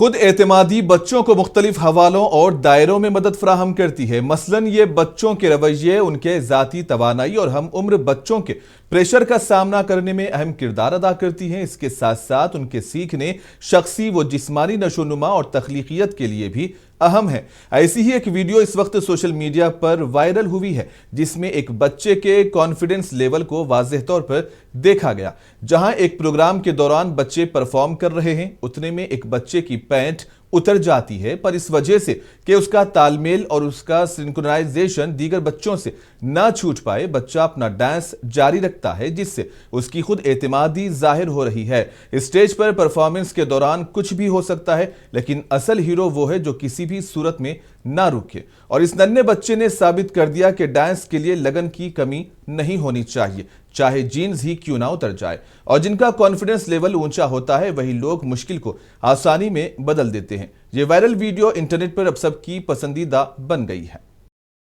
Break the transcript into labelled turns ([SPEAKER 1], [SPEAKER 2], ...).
[SPEAKER 1] خود اعتمادی بچوں کو مختلف حوالوں اور دائروں میں مدد فراہم کرتی ہے۔ مثلاً یہ بچوں کے رویے، ان کے ذاتی توانائی اور ہم عمر بچوں کے پریشر کا سامنا کرنے میں اہم کردار ادا کرتی ہیں۔ اس کے ساتھ ساتھ ان کے سیکھنے، شخصی و جسمانی نشوونما اور تخلیقیت کے لیے بھی اہم ہے۔ ایسی ہی ایک ویڈیو اس وقت سوشل میڈیا پر وائرل ہوئی ہے، جس میں ایک بچے کے کانفیڈنس لیول کو واضح طور پر دیکھا گیا۔ جہاں ایک پروگرام کے دوران بچے پرفارم کر رہے ہیں، اتنے میں ایک بچے کی پینٹ اتر جاتی ہے، پر اس وجہ سے کہ اس کا تال میل اور اس کا سنکرونائزیشن دیگر بچوں سے نہ چھوٹ پائے، بچہ اپنا ڈانس جاری رکھتا ہے، جس سے اس کی خود اعتمادی ظاہر ہو رہی ہے۔ اسٹیج پر پرفارمنس کے دوران کچھ بھی ہو سکتا ہے، لیکن اصل ہیرو وہ ہے جو کسی بھی صورت میں نہ رکے، اور اس ننھے بچے نے ثابت کر دیا کہ ڈانس کے لیے لگن کی کمی نہیں ہونی چاہیے، چاہے جینز ہی کیوں نہ اتر جائے۔ اور جن کا کانفیڈنس لیول اونچا ہوتا ہے، وہی لوگ مشکل کو آسانی میں بدل دیتے ہیں۔ یہ وائرل ویڈیو انٹرنیٹ پر اب سب کی پسندیدہ بن گئی ہے۔